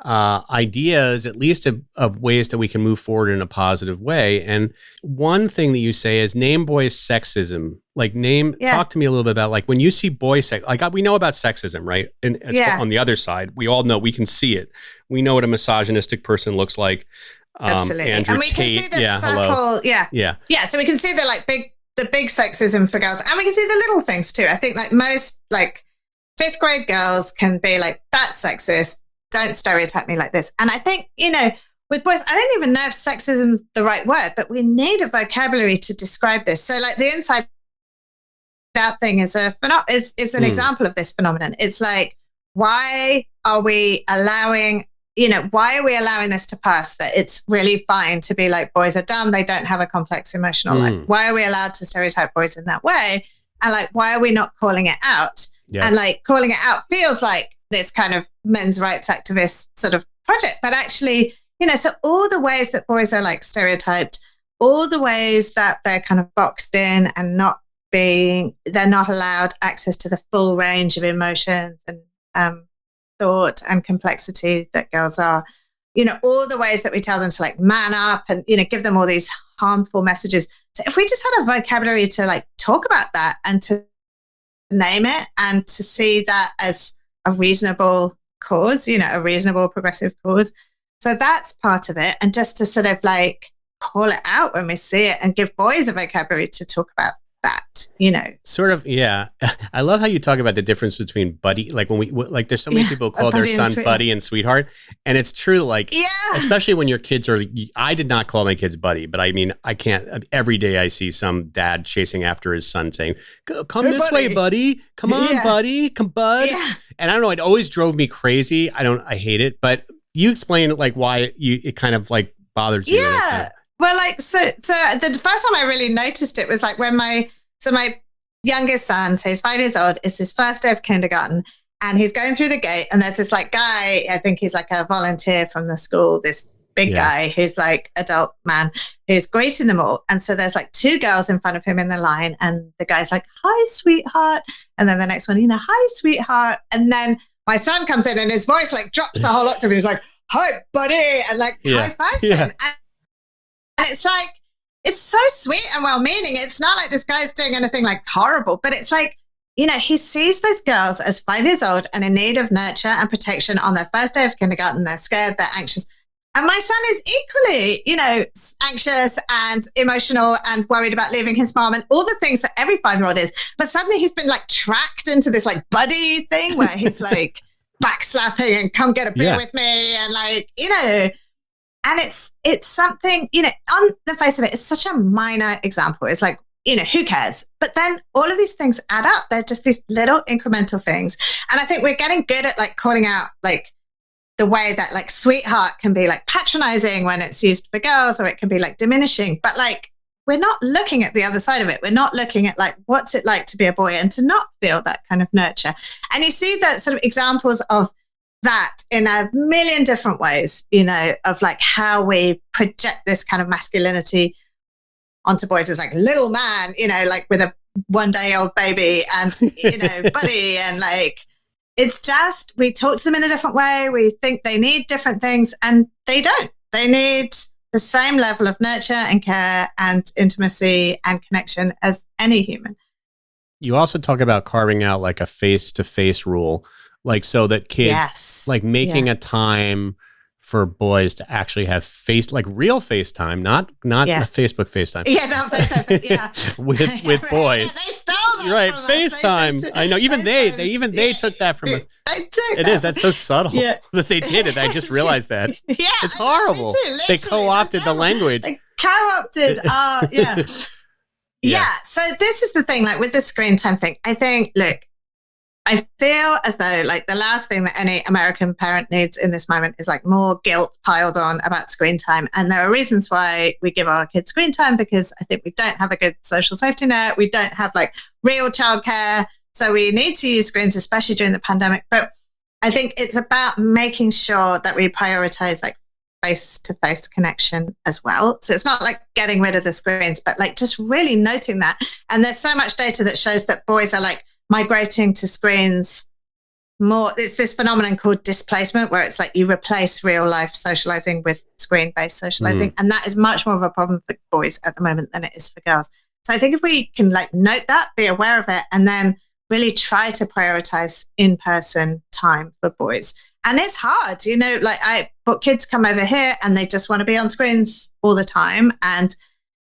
ideas, at least of ways that we can move forward in a positive way. And one thing that you say is name boy sexism. Like talk to me a little bit about like when you see boy sex, like we know about sexism, right? And on the other side, we all know, we can see it. We know what a misogynistic person looks like. Absolutely. Andrew and we Tate, can see the subtle, so we can see the big sexism for girls, and we can see the little things too. I think like most like 5th grade girls can be like, that's sexist. Don't stereotype me like this. And I think, with boys, I don't even know if sexism is the right word, but we need a vocabulary to describe this. So like the inside out thing is an example of this phenomenon. It's like, why are we allowing this to pass, that it's really fine to be like, boys are dumb, they don't have a complex emotional life? Why are we allowed to stereotype boys in that way? And like, why are we not calling it out? Yeah. And like, calling it out feels like this kind of men's rights activist sort of project, but actually, so all the ways that boys are like stereotyped, all the ways that they're kind of boxed in and they're not allowed access to the full range of emotions and thought and complexity that girls are, all the ways that we tell them to like man up and, give them all these harmful messages. So if we just had a vocabulary to like talk about that and to name it and to see that as a reasonable cause, a reasonable progressive cause. So that's part of it. And just to sort of like call it out when we see it and give boys a vocabulary to talk about that, Sort of, yeah. I love how you talk about the difference between buddy, like when like there's so many people call their son buddy and sweetheart. And it's true, like, especially when your kids are, I did not call my kids buddy, but I mean, I can't, every day I see some dad chasing after his son saying, come this way, buddy. Come on, buddy. Come, bud. Yeah. And I don't know, it always drove me crazy. I hate it, but you explain like why it kind of like bothers you. Yeah. Well, like, so the first time I really noticed it was like when my youngest son, so he's 5 years old, it's his first day of kindergarten, and he's going through the gate, and there's this like guy, I think he's like a volunteer from the school, this big guy who's like adult man who's greeting them all. And so there's like 2 girls in front of him in the line, and the guy's like, hi, sweetheart. And then the next one, hi, sweetheart. And then my son comes in and his voice like drops the whole octave. He's like, hi, buddy. And like high fives him. And it's like, it's so sweet and well-meaning. It's not like this guy's doing anything like horrible, but it's like, he sees those girls as 5 years old and in need of nurture and protection on their first day of kindergarten. They're scared, they're anxious. And my son is equally, anxious and emotional and worried about leaving his mom and all the things that every 5-year-old is. But suddenly he's been like tracked into this like buddy thing where he's like backslapping and come get a beer with me and like, and it's something, on the face of it, it's such a minor example. It's like, who cares? But then all of these things add up. They're just these little incremental things. And I think we're getting good at like calling out like the way that like sweetheart can be like patronizing when it's used for girls, or it can be like diminishing. But like, we're not looking at the other side of it. We're not looking at like, what's it like to be a boy and to not feel that kind of nurture. And you see that sort of examples of that in a million different ways, of like how we project this kind of masculinity onto boys as like little man, like with a 1-day-old baby and, buddy. And like, it's just, we talk to them in a different way. We think they need different things and they don't. They need the same level of nurture and care and intimacy and connection as any human. You also talk about carving out like a face-to-face rule Like, so that kids, Yes. like making a time for boys to actually have real FaceTime, not a Facebook FaceTime. Yeah, not FaceTime, yeah. with boys. They stole that Right, from FaceTime. Us. I know. Even they took that from us. They took It is. That's so subtle that they did it. I just realized that. Yeah, It's horrible. They co-opted the language. They co-opted. Yeah. So this is the thing. Like with the screen time thing, I think. Look, I feel as though like the last thing that any American parent needs in this moment is like more guilt piled on about screen time. And there are reasons why we give our kids screen time, because I think we don't have a good social safety net. We don't have like real childcare. So we need to use screens, especially during the pandemic. But I think it's about making sure that we prioritize like face-to-face connection as well. So it's not like getting rid of the screens, but like just really noting that. And there's so much data that shows that boys are like migrating to screens more. It's this phenomenon called displacement, where it's like you replace real life socializing with screen-based socializing. And that is much more of a problem for boys at the moment than it is for girls. So I think if we can like note that, be aware of it, and then really try to prioritize in-person time for boys. And it's hard, but kids come over here and they just want to be on screens all the time. And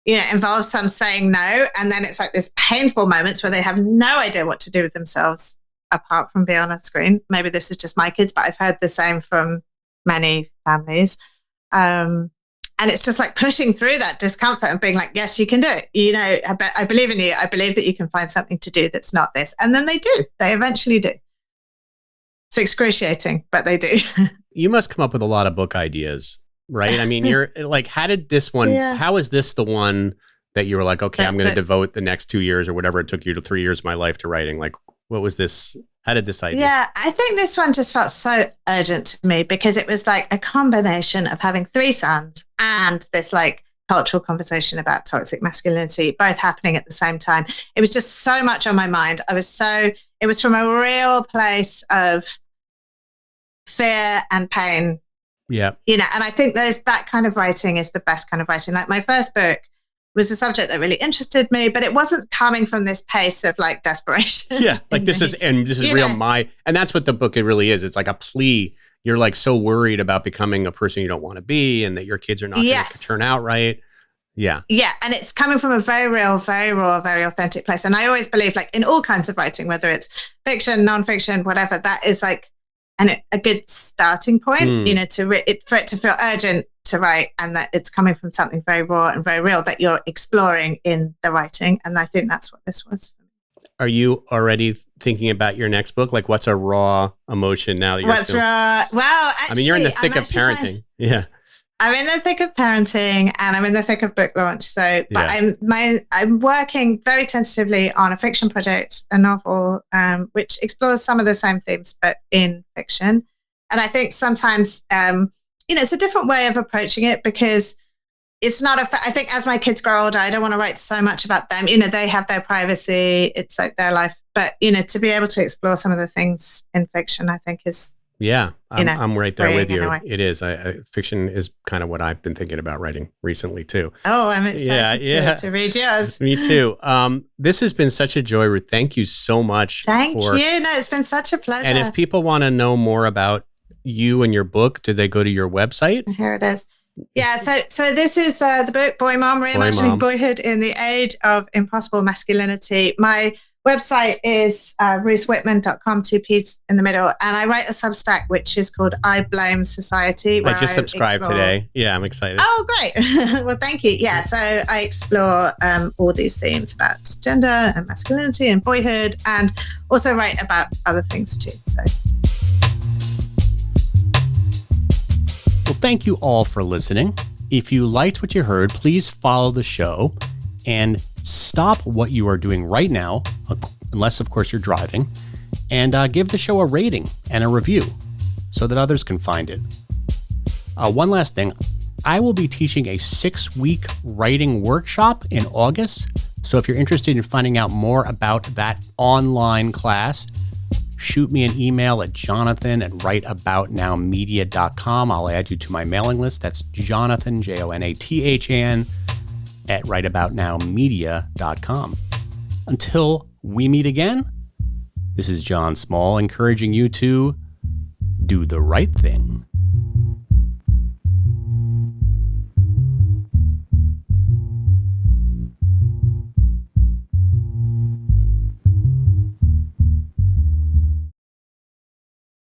involves some saying no. And then it's like this painful moments where they have no idea what to do with themselves apart from being on a screen. Maybe this is just my kids, but I've heard the same from many families. And it's just like pushing through that discomfort and being like, yes, you can do it. I believe in you. I believe that you can find something to do that's not this. And then they do. They eventually do. It's excruciating, but they do. You must come up with a lot of book ideas. Right. I mean, you're like, how did this one, how is this the one that you were like, okay, I'm going to devote the next 2 years or whatever it took you to 3 years of my life to writing? Like, what was this? How did this idea? Yeah, I think this one just felt so urgent to me because it was like a combination of having 3 sons and this like cultural conversation about toxic masculinity, both happening at the same time. It was just so much on my mind. It was from a real place of fear and pain. Yeah. And I think that kind of writing is the best kind of writing. Like my first book was a subject that really interested me, but it wasn't coming from this pace of like desperation. Yeah. Like this is real and that's what the book it really is. It's like a plea. You're like so worried about becoming a person you don't want to be and that your kids are not going to turn out right. Yeah. Yeah. And it's coming from a very real, very raw, very authentic place. And I always believe like in all kinds of writing, whether it's fiction, nonfiction, whatever, that is like a good starting point, for it to feel urgent to write and that it's coming from something very raw and very real that you're exploring in the writing. And I think that's what this was. Are you already thinking about your next book? Like what's a raw emotion now that you're What's raw? Well, actually, I mean, you're in the thick of parenting. Yeah. I'm in the thick of parenting and I'm in the thick of book launch. So, but I'm working very tentatively on a fiction project, a novel, which explores some of the same themes, but in fiction. And I think sometimes, it's a different way of approaching it because it's not I think as my kids grow older, I don't want to write so much about them. They have their privacy. It's like their life. But, to be able to explore some of the things in fiction, I think is, yeah, I'm right there with you. Anyway. It is. Fiction is kind of what I've been thinking about writing recently too. Oh, I'm excited to read yours. Me too. This has been such a joy, Ruth. Thank you so much. Thank you. No, it's been such a pleasure. And if people want to know more about you and your book, do they go to your website? Here it is. Yeah, so this is the book, BoyMom, Reimagining Boyhood in the Age of Impossible Masculinity. My website is ruthwhipman.com, 2 P's in the middle. And I write a Substack, which is called I Blame Society. I just subscribed today. Yeah, I'm excited. Oh, great. Well, thank you. Yeah, so I explore all these themes about gender and masculinity and boyhood and also write about other things too. So. Well, thank you all for listening. If you liked what you heard, please follow the show and stop what you are doing right now, unless, of course, you're driving, and give the show a rating and a review so that others can find it. One last thing. I will be teaching a 6-week writing workshop in August. So if you're interested in finding out more about that online class, shoot me an email at jonathan@writeaboutnowmedia.com. I'll add you to my mailing list. That's Jonathan, Jonathan, @writeaboutnowmedia.com. Until we meet again, This is John Small encouraging you to do the right thing.